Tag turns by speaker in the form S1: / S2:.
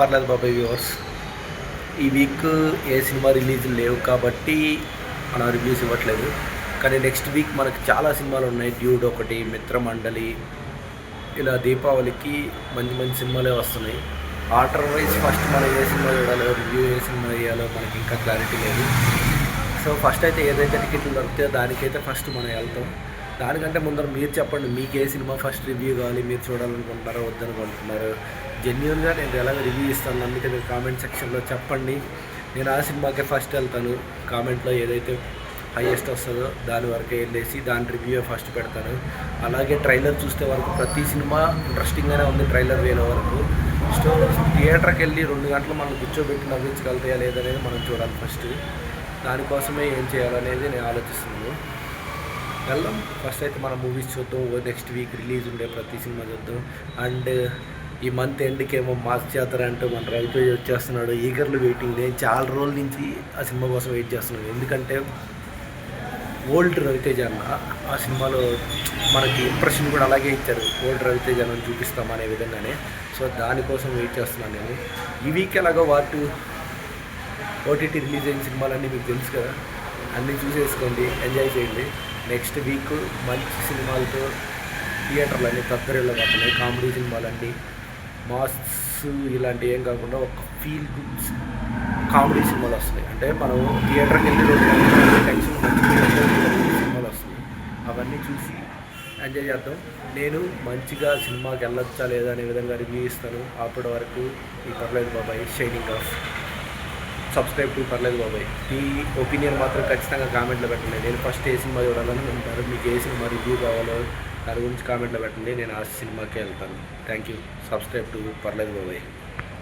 S1: పర్లేదు బాబాయ్ వ్యూవర్స్. ఈ వీక్ ఏ సినిమా రిలీజ్ లేవు కాబట్టి మనం రివ్యూస్ ఇవ్వట్లేదు. కానీ నెక్స్ట్ వీక్ మనకు చాలా సినిమాలు ఉన్నాయి. డ్యూడ్ ఒకటి, మిత్రమండలి, ఇలా దీపావళికి మంచి మంచి సినిమాలే వస్తున్నాయి. ఆర్డర్ వైజ్ ఫస్ట్ మనం ఏ సినిమా చూడాలో, రివ్యూ ఏ సినిమా వేయాలో మనకి ఇంకా క్లారిటీ లేదు. సో ఫస్ట్ అయితే ఏదైతే టికెట్లు దొరికితే దానికైతే ఫస్ట్ మనం వెళ్తాం. దానికంటే ముందర మీరు చెప్పండి, మీకు ఏ సినిమా ఫస్ట్ రివ్యూ కావాలి, మీరు చూడాలనుకుంటున్నారో వద్దనుకుంటున్నారు. జెన్యూన్గా నేను ఎలాగ రివ్యూ ఇస్తాను, అందుకే మీరు కామెంట్ సెక్షన్లో చెప్పండి. నేను ఆ సినిమాకే ఫస్ట్ వెళ్తాను. కామెంట్లో ఏదైతే హైయెస్ట్ వస్తుందో దాని వరకే వెళ్ళేసి దాని రివ్యూ ఫస్ట్ పెడతాను. అలాగే ట్రైలర్ చూస్తే వరకు ప్రతి సినిమా ఇంట్రెస్టింగ్గానే ఉంది ట్రైలర్ వేరే వరకు. సో థియేటర్కి వెళ్ళి 2 గంటలు మనం కూర్చోబెట్టి నవ్వించగలుగుతాయా లేదనేది మనం చూడాలి ఫస్ట్. దానికోసమే ఏం చేయాలనేది నేను ఆలోచిస్తున్నాను. వెళ్దాం. ఫస్ట్ అయితే మన మూవీస్ చూద్దాం. నెక్స్ట్ వీక్ రిలీజ్ ఉండే ప్రతి సినిమా చూద్దాం. అండ్ ఈ మంత్ ఎండ్కేమో మాస్ జాతర అంటూ మన రవితేజ వచ్చేస్తున్నాడు. ఈగర్లు వెయిటింగ్. నేను చాలా రోజుల నుంచి ఆ సినిమా కోసం వెయిట్ చేస్తున్నాను. ఎందుకంటే ఓల్డ్ రవితేజ అన్న ఆ సినిమాలో మనకి ఇంప్రెషన్ కూడా అలాగే ఇచ్చారు. ఓల్డ్ రవితేజ అని చూపిస్తామనే విధంగానే. సో దానికోసం వెయిట్ చేస్తున్నాను నేను. ఈ వీక్ ఎలాగో ఓటీటీ రిలీజ్ అయిన సినిమాలన్నీ మీకు తెలుసు కదా, అన్నీ చూసేసుకోండి, ఎంజాయ్ చేయండి. నెక్స్ట్ వీక్ మంచి సినిమాలతో థియేటర్లు అన్నీ తత్తరిలో కాకుండా కామెడీ సినిమాలన్నీ, మాస్ ఇలాంటివి ఏం కాకుండా ఒక ఫీల్ గుడ్ కామెడీ సినిమాలు వస్తున్నాయి. అంటే మనం థియేటర్కి వెళ్ళి 2 గంటల టెన్షన్ సినిమాలు వస్తున్నాయి. అవన్నీ చూసి ఎంజాయ్ చేద్దాం. నేను మంచిగా సినిమాకి వెళ్ళొచ్చా లేదా అనే విధంగా రివ్యూ ఇస్తాను. అప్పటి వరకు ఈ పర్లేదు బాబాయ్ షైనింగ్ ఆఫ్. సబ్స్క్రైబ్ టు పర్లేదు బాబాయ్. మీ ఒపీనియన్ మాత్రం ఖచ్చితంగా కామెంట్లో పెట్టండి. నేను ఫస్ట్ ఏ సినిమా చూడాలని ఉంటారు, మీకు ఏ సినిమా రివ్యూ కావాలో దాని గురించి కామెంట్లో పెట్టండి. నేను ఆ సినిమాకే వెళ్తాను. Thank you. సబ్స్క్రైబ్ టు పర్లేదు బాబాయ్.